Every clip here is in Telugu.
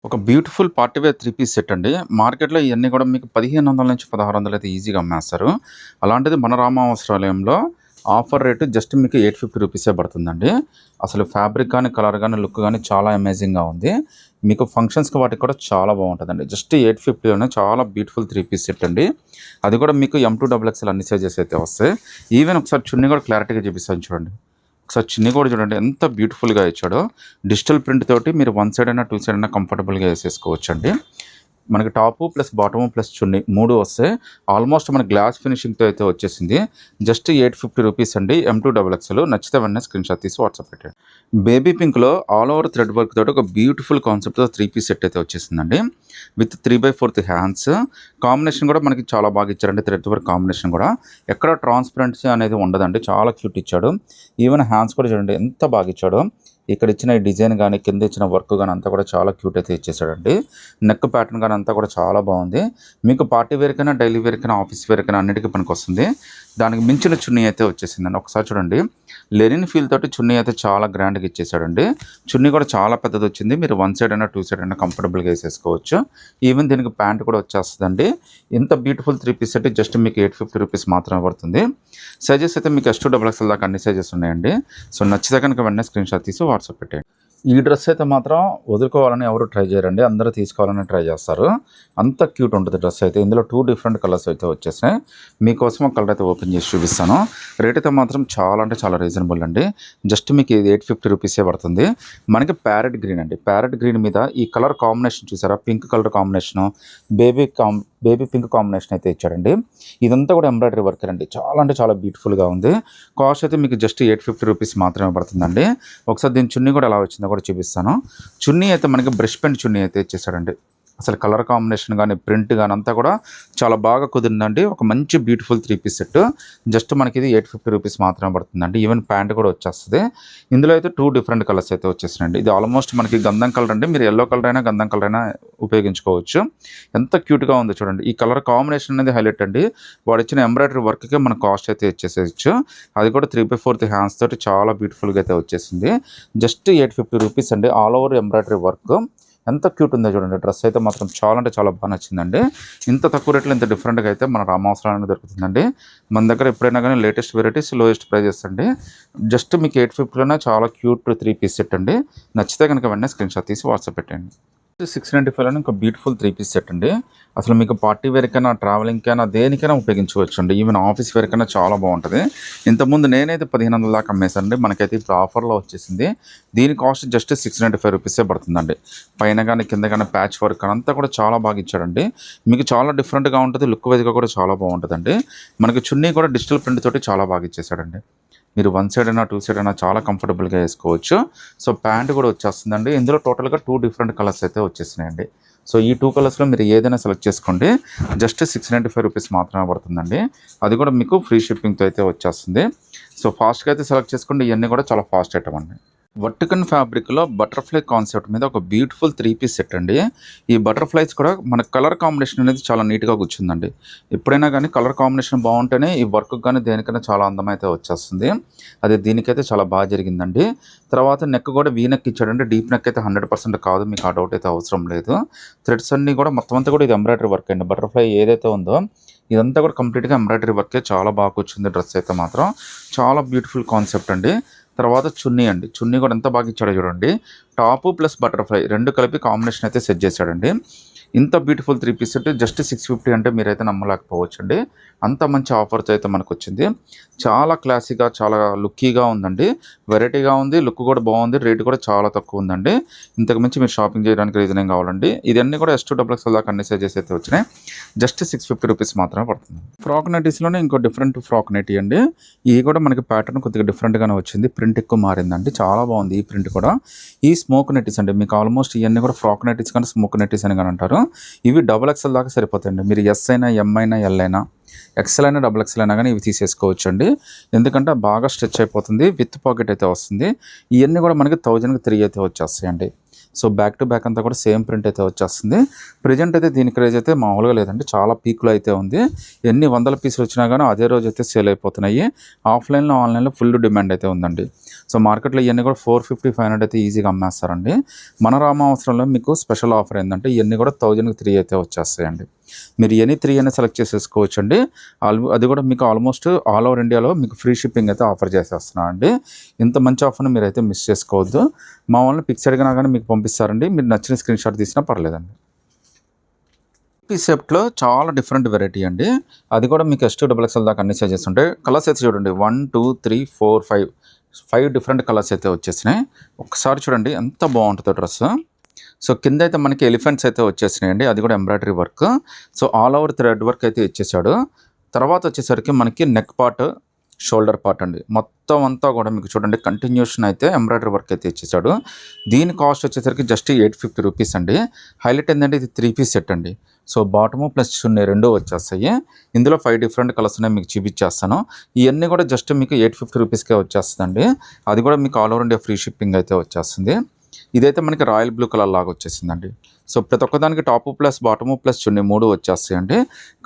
ఒక beautiful party wear three piece set అండి. మార్కెట్‌లో ఇయన్నీ కూడా మీకు 1500 నుంచి 1600 అయితే ఈజీగా అమ్మేస్తారు. అలాంటిది మన రామావస్త్రాలయంలో ఆఫర్ రేట్ జస్ట్ మీకు 850 రూపీసే పడుతుందండి. అసలు ఫ్యాబ్రిక్ గాని, కలర్ గాని, లుక్ గాని చాలా అమేజింగ్‌గా ఉంది. మీకు ఫంక్షన్స్‌కి వాటికి కూడా చాలా బాగుంటదండి. జస్ట్ 850లోనే చాలా బ్యూటిఫుల్ త్రీ పీస్ సెట్ అండి. అది కూడా మీకు M2 డబుల్ ఎక్స్ఎల్ అన్ని సైజెస్ అయితే వస్తాయి. ఈవెన్ ఒకసారి చున్నీ కూడా క్లారిటీగా చూపిస్తాను చూడండి. ఒకసారి చున్నీ కూడా చూడండి ఎంత బ్యూటిఫుల్‌గా ఇచ్చాడో. డిజిటల్ ప్రింట్ తోటి మీరు వన్ సైడ్ అయినా, టూ సైడ్ అయినా కంఫర్టబుల్‌గా ఏసేసుకోవచ్చండి. మనకి top plus bottom plus chunni 3 వస్తాయి. ఆల్మోస్ట్ మన గ్లాస్ ఫినిషింగ్‌తో అయితే వచ్చేసింది. జస్ట్ 850 రూపీస్ అండి. M2 డబుల్ ఎక్స్ఎల్ నచ్చితే వెంటనే స్క్రీన్‌షాట్ తీసి వాట్సాప్ పెట్టండి. బేబీ పింక్‌లో ఆల్ ఓవర్ థ్రెడ్ వర్క్ తోటి ఒక బ్యూటిఫుల్ కాన్సెప్ట్‌తో త్రీ పీస్ సెట్ అయితే వచ్చేసిందండి. విత్ 3/4 హ్యాండ్స్ కాంబినేషన్ కూడా మనకి చాలా బాగా ఇచ్చారండి. థ్రెడ్ వర్క్ కాంబినేషన్ కూడా ఎక్కడ ట్రాన్స్పరెన్సీ అనేది ఉండదండి. చాలా క్యూట్ ఇచ్చాడు. ఈవెన్ హ్యాండ్స్ కూడా చూడండి ఎంత బాగా ఇచ్చాడో. ఇక్కడ ఇచ్చిన ఈ డిజైన్ గాని, కింద ఇచ్చిన వర్క్ గాని అంతా కూడా చాలా క్యూట్ అయితే ఇచ్చేసాడండి. నెక్ ప్యాటర్న్ గాని అంతా కూడా చాలా బాగుంది. మీకు పార్టీ వేర్ కైనా, డైలీ వేర్ కైనా, ఆఫీస్ వేర్ కైనా అన్నిటికీ పనికొస్తుంది. దానికి మించిన చున్నీ అయితే వచ్చేసిందండి. ఒకసారి చూడండి. లెనిన్ ఫీల్ తోటి చున్నీ అయితే చాలా గ్రాండ్‌గా ఇచ్చేసాడండి. చున్నీ కూడా చాలా పెద్దది వచ్చింది. మీరు వన్ సైడ్ అయినా, టూ సైడ్ అయినా కంఫర్టబుల్‌గా ఏసేసుకోవచ్చు. ఈవెన్ దీనికి ప్యాంట్ కూడా వచ్చేస్తదండి. ఇంత beautiful three piece set just మీకు 850 రూపీస్ మాత్రమే పడుతుంది. సైజెస్ అయితే మీకు S2 డబుల్ ఎక్స్ఎల్ దాకా అన్ని సైజెస్ ఉన్నాయండి. సో నచ్చితే కనుక వెంటనే స్క్రీన్‌షాట్ తీసి వాట్సాప్ పెట్టేయండి. ఈ డ్రెస్ అయితే మాత్రం వదులుకోవాలని ఎవరు ట్రై చేయరండి. అందరూ తీసుకోవాలని ట్రై చేస్తారు. అంత క్యూట్ ఉంటుంది డ్రెస్ అయితే. ఇందులో 2 డిఫరెంట్ కలర్స్ అయితే వచ్చేసాయి. మీకోసం ఒక కలర్ అయితే ఓపెన్ చేసి చూపిస్తాను. రేట్ అయితే మాత్రం చాలా అంటే చాలా రీజనబుల్ అండి. జస్ట్ మీకు ఇది 850 రూపీసే పడుతుంది. మనకి ప్యారెట్ గ్రీన్ అండి. ప్యారెట్ గ్రీన్ మీద ఈ కలర్ కాంబినేషన్ చూసారా? Pink colour combination, baby pink combination అయితే ఇచ్చాడండి. ఇదంతా కూడా ఎంబ్రాయిడరీ వర్క్ అండి. చాలా అంటే చాలా బ్యూటిఫుల్‌గా ఉంది. కాస్ట్ అయితే మీకు జస్ట్ 850 రూపీస్ మాత్రమే పడుతుందండి. ఒకసారి దీని చున్నీ కూడా ఎలా వచ్చిందో కూడా చూపిస్తాను. చున్నీ అయితే మనకి బ్రష్ పెయింట్ చున్నీ అయితే ఇచ్చేసాడండి. అసలు కలర్ కాంబినేషన్ గాని, ప్రింట్ గాని అంతా కూడా చాలా బాగా కుదిరిందండి. ఒక మంచి beautiful three piece set. Just మనకి ఇది 850 రూపీస్ మాత్రమే పడుతుందండి. ఈవెన్ ప్యాంట్ కూడా వచ్చేస్తది. ఇందులో అయితే 2 డిఫరెంట్ కలర్స్ అయితే వచ్చేసినాయండి. ఇది ఆల్మోస్ట్ మనకి గంధం కలర్ అండి. మీరు యెల్లో కలర్ అయినా, గంధం కలర్ అయినా ఉపయోగించుకోవచ్చు. ఎంత క్యూట్‌గా ఉందో చూడండి. ఈ కలర్ కాంబినేషన్ అనేది హైలైట్ అండి. వాడిచ్చిన ఎంబ్రాయిడరీ వర్క్‌కే మన కాస్ట్ అయితే ఇచ్చేసేయచ్చు. అది కూడా 3/4 హ్యాండ్స్ తోటి చాలా బ్యూటిఫుల్‌గా అయితే వచ్చేసింది. జస్ట్ 850 రూపీస్ అండి. All over embroidery work. ఎంత క్యూట్ ఉందో చూడండి. డ్రెస్ అయితే మాత్రం చాలా అంటే చాలా బాగా నచ్చిందండి. ఇంత తక్కువ రేట్‌లో ఇంత డిఫరెంట్‌గా అయితే మన రామావసరానికి దొరుకుతుందండి. మన దగ్గర ఎప్పుడైనా గానీ లేటెస్ట్ వెరైటీస్, లోయెస్ట్ ప్రైజెస్ అండి. జస్ట్ మీకు 850లోనే చాలా క్యూట్ త్రీ పీస్ సెట్ అండి. నచ్చితే గనుక వెంటనే స్క్రీన్‌షాట్ తీసి వాట్సాప్ పెట్టండి. 695లోనే ఇంకో బ్యూటిఫుల్ త్రీ పీస్ సెట్ అండి. అసలు మీకు పార్టీ వేర్‌కైనా, ట్రావెలింగ్‌కైనా దేనికైనా ఉపయోగించుకోవచ్చండి. ఈవెన్ ఆఫీస్ వేర్‌కైనా చాలా బాగుంటది. ఇంతకుముందు నేనైతే 1500 దాకా అమ్మేసానండి. మనకైతే ఇప్పుడు ఆఫర్‌లో వచ్చేసింది. దీని కాస్ట్ జస్ట్ 695 రూపీసే పడుతుందండి. పైన గాని, కింద గాని ప్యాచ్ వర్క్ అంతా కూడా చాలా బాగా ఇచ్చాడండి. మీకు చాలా డిఫరెంట్‌గా ఉంటది. లుక్ వైస్‌గా కూడా చాలా బాగుంటదండి. మనకి చున్నీ కూడా డిజిటల్ ప్రింట్ తోటి చాలా బాగా ఇచ్చేసాడండి. మీరు వన్ సైడ్ అయినా, టూ సైడ్ అయినా చాలా కంఫర్టబుల్‌గా ఏసుకోవచ్చు. సో ప్యాంట్ కూడా వచ్చేస్తుందండి. ఇందులో టోటల్‌గా 2 డిఫరెంట్ కలర్స్ అయితే వచ్చేసినాయండి. సో ఈ 2 కలర్స్‌లో మీరు ఏదైనా సెలెక్ట్ చేసుకోండి. జస్ట్ 695 రూపీస్ మాత్రమే పడుతుందండి. అది కూడా మీకు ఫ్రీ షిప్పింగ్‌తో అయితే వచ్చేస్తుంది. సో ఫాస్ట్‌గా అయితే సెలెక్ట్ చేసుకోండి. ఇయన్నీ కూడా చాలా ఫాస్ట్ ఐటమ్ అండి. వర్టికన్ ఫ్యాబ్రిక్‌లో బటర్‌ఫ్లై కాన్సెప్ట్ మీద ఒక బ్యూటిఫుల్ త్రీ పీస్ సెట్ అండి. ఈ బటర్‌ఫ్లైస్ కూడా మన కలర్ కాంబినేషన్ అనేది చాలా నీట్‌గా కూర్చుందండి. ఎప్పుడైనా గానీ కలర్ కాంబినేషన్ బావుంటేనే ఈ వర్క్‌కి గానీ దేనికైనా చాలా అందమైతే వచ్చేస్తుంది. అది దీనికైతే చాలా బాగా జరిగిందండి. తర్వాత నెక్ కూడా వీ నెక్ ఇచ్చాడండి. డీప్ నెక్ అయితే 100% కాదు. మీకు ఆ డౌట్ అయితే అవసరం లేదు. థ్రెడ్స్ అన్నీ కూడా మొత్తం అంతా కూడా ఇది ఎంబ్రాయిడరీ వర్క్ అండి. బటర్‌ఫ్లై ఏదైతే ఉందో ఇదంతా కూడా కంప్లీట్‌గా ఎంబ్రాయిడరీ వర్కే. చాలా బాగా కూర్చుంది డ్రెస్ అయితే మాత్రం. చాలా బ్యూటిఫుల్ కాన్సెప్ట్ అండి. తర్వాత చున్నీ అండి. చున్నీ కూడా ఎంత బాగా ఇచ్చాడో చూడండి. టాపు ప్లస్ బటర్‌ఫ్లై 2 కలిపి కాంబినేషన్ అయితే సెట్ చేశాడండి. ఇంత beautiful three piece set just 650 అంటే మీరైతే నమ్మలేకపోవచ్చండి. అంత మంచి ఆఫర్‌తో అయితే మనకొచ్చింది. చాలా క్లాసీగా, చాలా లుక్కీగా ఉందండి. వెరైటీగా ఉంది. లుక్ కూడా బాగుంది. రేట్ కూడా చాలా తక్కువ ఉందండి. ఇంతకు మించి మీరు షాపింగ్ చేయడానికి రీజన్ ఏం కావాలండి. ఇదన్నీ కూడా S2 డబుల్ ఎక్స్ఎల్ దాకా అన్ని సైజెస్ అయితే వచ్చినాయి. జస్ట్ 650 రూపీస్ మాత్రమే పడుతుంది. ఫ్రాక్ నైటీస్‌లోనే ఇంకో డిఫరెంట్ ఫ్రాక్ నైటీ అండి. ఇది కూడా మనకి ప్యాటర్న్ కొద్దిగా డిఫరెంట్‌గానే వచ్చింది. ప్రింట్ ఎక్కువ మారిందండి. చాలా బాగుంది ఈ ప్రింట్ కూడా. ఈ స్మోక్ నైటీస్ అండి. మీకు ఆల్మోస్ట్ ఇవన్నీ కూడా ఫ్రాక్ నైటీస్ కానీ, స్మోక్ నైటీస్ అని కానీ అంటారు. ఇవి డబుల్ ఎక్స్ఎల్ దాకా సరిపోతాయండి. మీరు ఎస్ అయినా, ఎం అయినా, ఎల్ అయినా, ఎక్స్ఎల్ అయినా, డబుల్ ఎక్స్ఎల్ అయినా కానీ ఇవి తీసేసుకోవచ్చండి. ఎందుకంటే బాగా స్ట్రెచ్ అయిపోతుంది. విత్ పాకెట్ అయితే వస్తుంది. ఇవన్నీ కూడా మనకి 1000కి 3 అయితే వచ్చేస్తాయండి. సో బ్యాక్ టు బ్యాక్ అంతా కూడా సేమ్ ప్రింట్ అయితే వచ్చేస్తుంది. ప్రెజెంట్ అయితే దీని క్రేజ్ అయితే మామూలుగా లేదండి. చాలా పీక్‌లో అయితే ఉంది. ఎన్ని వందల పీసులు వచ్చినా గానీ అదే రోజు అయితే సేల్ అయిపోతున్నాయి. ఆఫ్‌లైన్‌లో, ఆన్‌లైన్‌లో ఫుల్ డిమాండ్ అయితే ఉందండి. సో మార్కెట్లో ఇవన్నీ కూడా 450-500 అయితే ఈజీగా అమ్మేస్తారండి. మన రామావసరంలో మీకు స్పెషల్ ఆఫర్ ఏంటంటే ఇవన్నీ కూడా 1000కి 3 అయితే వచ్చేస్తాయండి. మీరు ఎనీ 3 అయినా సెలెక్ట్ చేసేసుకోవచ్చండి. అది కూడా మీకు ఆల్మోస్ట్ ఆల్ ఓవర్ ఇండియాలో మీకు ఫ్రీ షిప్పింగ్ అయితే ఆఫర్ చేసేస్తున్నానండి. ఇంత మంచి ఆఫర్ని మీరైతే మిస్ చేసుకోవద్దు. మా వాళ్ళని పిక్స్ అడిగినా కానీ మీకు పంపిస్తారండి. మీరు నచ్చిన స్క్రీన్ షాట్ తీసినా పర్లేదండి. సెప్ట్లో చాలా డిఫరెంట్ వెరైటీ అండి. అది కూడా మీకు S2XXL దాకా అన్ని సైజెస్ ఉంటాయి. కలర్స్ అయితే చూడండి 1, 2, 3, 4, 5 డిఫరెంట్ కలర్స్ అయితే వచ్చేసినాయి. ఒక్కసారి చూడండి ఎంత బాగుంటుందో డ్రెస్. సో కింద అయితే మనకి ఎలిఫెంట్స్ అయితే వచ్చేసినాయండి. అది కూడా embroidery work. So all over thread work అయితే ఇచ్చేసాడు. తర్వాత వచ్చేసరికి మనకి నెక్ పార్ట్, షోల్డర్ పార్ట్ అండి. మొత్తం అంతా కూడా మీకు చూడండి కంటిన్యూషన్ అయితే ఎంబ్రాయిడరీ వర్క్ అయితే ఇచ్చేసాడు. దీని కాస్ట్ వచ్చేసరికి జస్ట్ 850 రూపీస్ అండి. హైలైట్ ఏంటంటే ఇది 3 పీస్ సెట్ అండి. సో బాటము ప్లస్ చున్నీ 2 వచ్చేస్తాయి. ఇందులో 5 డిఫరెంట్ కలర్స్ ఉన్నాయి, మీకు చూపించేస్తాను. ఇవన్నీ కూడా జస్ట్ మీకు 850 రూపీస్కే వచ్చేస్తుందండి. అది కూడా మీకు all over India free shipping అయితే వచ్చేస్తుంది. ఇదైతే మనకి రాయల్ బ్లూ కలర్ లాగా వచ్చేసిందండి. సో ప్రతి ఒక్కదానికి top plus bottom plus chunni 3 వచ్చేస్తాయండి.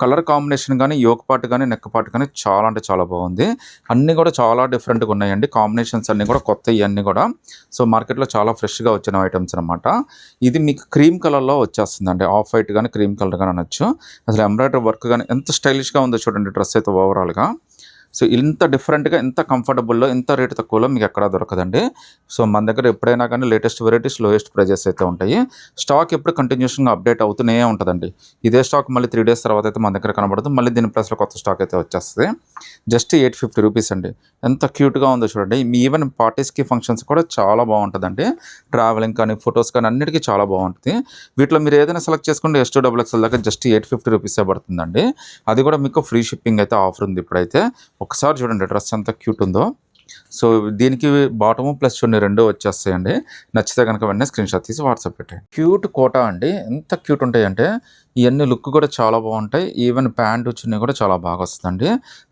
కలర్ కాంబినేషన్ కానీ యోక్ పార్ట్ కానీ నెక్ పార్ట్ కానీ చాలా అంటే చాలా బాగుంది. అన్నీ కూడా చాలా డిఫరెంట్గా ఉన్నాయండి. కాంబినేషన్స్ అన్నీ కూడా కొత్త ఇవన్నీ కూడా. సో మార్కెట్లో చాలా ఫ్రెష్గా వచ్చిన ఐటమ్స్ అనమాట. ఇది మీకు క్రీమ్ కలర్లో వచ్చేస్తుందండి. ఆఫ్ వైట్ కానీ క్రీమ్ కలర్ కానీ అనొచ్చు. అసలు ఎంబ్రాయిడరీ వర్క్ కానీ ఎంత స్టైలిష్గా ఉందో చూడండి డ్రెస్ అయితే ఓవరాల్గా. సో ఇంత డిఫరెంట్గా, ఇంత కంఫర్టబుల్లో, ఇంత రేటు తక్కువలో మీకు ఎక్కడా దొరకదండి. సో మన దగ్గర ఎప్పుడైనా కానీ లేటెస్ట్ వెరైటీస్, లోయెస్ట్ ప్రైజెస్ అయితే ఉంటాయి. స్టాక్ ఎప్పుడు కంటిన్యూషన్గా అప్డేట్ అవుతూనే ఉంటుందండి. ఇదే స్టాక్ మళ్ళీ 3 డేస్ తర్వాత అయితే మన దగ్గర కనబడుతుంది. మళ్ళీ దీని ప్లస్లో కొత్త స్టాక్ అయితే వచ్చేస్తుంది. జస్ట్ 850 రూపీస్ అండి. ఎంత క్యూట్గా ఉందో చూడండి. మీ ఈవెన్ పార్టీస్కి, ఫంక్షన్స్ కూడా చాలా బాగుంటుందండి. ట్రావెలింగ్ కానీ, ఫొటోస్ కానీ అన్నిటికీ చాలా బాగుంటుంది. వీటిలో మీరు ఏదైనా సెలెక్ట్ చేసుకుంటే S2XXL దాకా జస్ట్ 850 రూపీసే పడుతుందండి. అది కూడా మీకు ఫ్రీ షిప్పింగ్ అయితే ఆఫర్ ఉంది ఇప్పుడైతే. ఒకసారి చూడండి డ్రెస్ ఎంత క్యూట్ ఉందో. సో దీనికి బాటము ప్లస్ చున్నీ 2 వచ్చేస్తాయండి. నచ్చితే కనుక వెంటనే స్క్రీన్ షాట్ తీసి వాట్సాప్ పెట్టండి. క్యూట్ కోటా అండి. ఎంత క్యూట్ ఉంటాయి అంటే ఇవన్నీ లుక్ కూడా చాలా బాగుంటాయి. ఈవెన్ ప్యాంటు చున్నీ కూడా చాలా బాగా వస్తుందండి.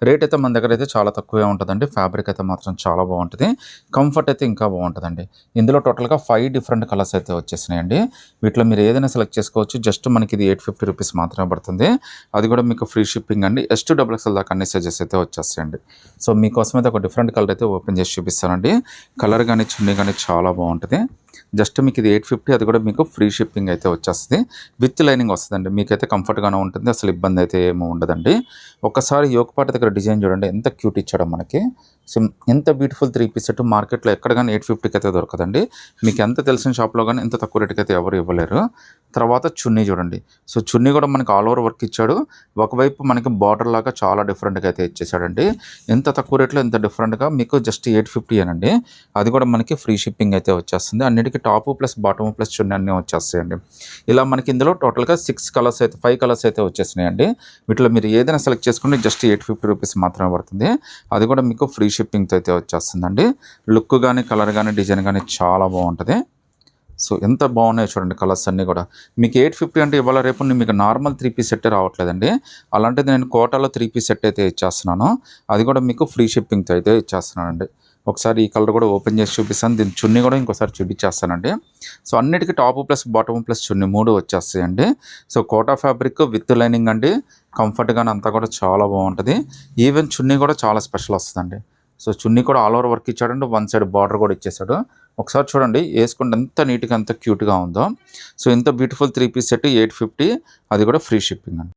రేట్ అయితే మన దగ్గర అయితే చాలా తక్కువే ఉంటుందండి. ఫ్యాబ్రిక్ అయితే మాత్రం చాలా బాగుంటుంది. కంఫర్ట్ అయితే ఇంకా బాగుంటుందండి. ఇందులో టోటల్గా 5 డిఫరెంట్ కలర్స్ అయితే వచ్చేసినాయండి. వీటిలో మీరు ఏదైనా సెలెక్ట్ చేసుకోవచ్చు. జస్ట్ మనకి ఇది 850 రూపీస్ మాత్రమే పడుతుంది. అది కూడా మీకు ఫ్రీ షిప్పింగ్ అండి. S2XXL దాకా అన్ని సైజెస్ అయితే వచ్చేస్తాయండి. సో మీకోసం అయితే ఒక డిఫరెంట్ కలర్ అయితే ఓపెన్ చేసి చూపిస్తానండి. కలర్ కానీ చున్నీ కానీ చాలా బాగుంటుంది. జస్ట్ మీకు ఇది 850, అది కూడా మీకు ఫ్రీ షిప్పింగ్ అయితే వచ్చేస్తుంది. విత్ లైనింగ్ వస్తుందండి. మీకైతే కంఫర్ట్గానే ఉంటుంది. అసలు ఇబ్బంది అయితే ఏమీ ఉండదండి. ఒక్కసారి యోక్ పార్ట్ దగ్గర డిజైన్ చూడండి ఎంత క్యూట్ ఇచ్చాడో మనకి. సో ఎంత బ్యూటిఫుల్ 3 పీస్ సెట్ మార్కెట్లో ఎక్కడ కానీ 850కి అయితే దొరకదండి. మీకు ఎంత తెలిసిన షాప్లో కానీ ఎంత తక్కువ రేటుకి అయితే ఎవరు ఇవ్వలేరు. తర్వాత చున్నీ చూడండి. సో చున్నీ కూడా మనకి ఆల్ ఓవర్ వర్క్ ఇచ్చాడు. ఒకవైపు మనకి బార్డర్ లాగా చాలా డిఫరెంట్గా అయితే ఇచ్చేసాడండి. ఎంత తక్కువ రేట్లో ఎంత డిఫరెంట్గా మీకు జస్ట్ 850 అనండి. అది కూడా మనకి ఫ్రీ షిప్పింగ్ అయితే వచ్చేస్తుంది. అన్నిటికీ టాపు ప్లస్ బాటము ప్లస్ చున్నీ అన్నీ వచ్చేస్తాయండి. ఇలా మనకి ఇందులో టోటల్గా 5 కలర్స్ అయితే వచ్చేసినాయండి. వీటిలో మీరు ఏదైనా సెలెక్ట్ చేసుకుంటే జస్ట్ 850 రూపీస్ మాత్రమే పడుతుంది. అది కూడా మీకు ఫ్రీ షిప్పింగ్తో అయితే వచ్చేస్తుందండి. లుక్ కానీ, కలర్ కానీ, డిజైన్ కానీ చాలా బాగుంటుంది. సో ఎంత బాగున్నాయో చూడండి కలర్స్ అన్నీ కూడా. మీకు 850 అంటే ఇవాళ రేపు మీకు నార్మల్ 3 పీస్ సెట్టే రావట్లేదండి. అలాంటిది నేను కోటాలో 3 పీస్ సెట్ అయితే ఇచ్చేస్తున్నాను. అది కూడా మీకు ఫ్రీ షిప్పింగ్తో అయితే ఇచ్చేస్తున్నానండి. ఒకసారి ఈ కలర్ కూడా ఓపెన్ చేసి చూపిస్తాను. దీని చున్నీ కూడా ఇంకోసారి చూపించేస్తానండి. సో అన్నిటికీ top plus bottom plus chunni 3 వచ్చేస్తాయండి. So Kota fabric with lining అండి. కంఫర్ట్గానే అంతా కూడా చాలా బాగుంటుంది. ఈవెన్ చున్నీ కూడా చాలా స్పెషల్ వస్తుందండి. సో చున్నీ కూడా ఆల్ ఓవర్ వర్క్ ఇచ్చాడండి. 1 సైడ్ బార్డర్ కూడా ఇచ్చేసాడు. ఒకసారి చూడండి వేసుకుంటే ఎంత నీట్గా, ఎంత క్యూట్గా ఉందో. సో ఇంత బ్యూటిఫుల్ 3 పీస్ సెట్ 850, అది కూడా ఫ్రీ షిప్పింగ్ అండి.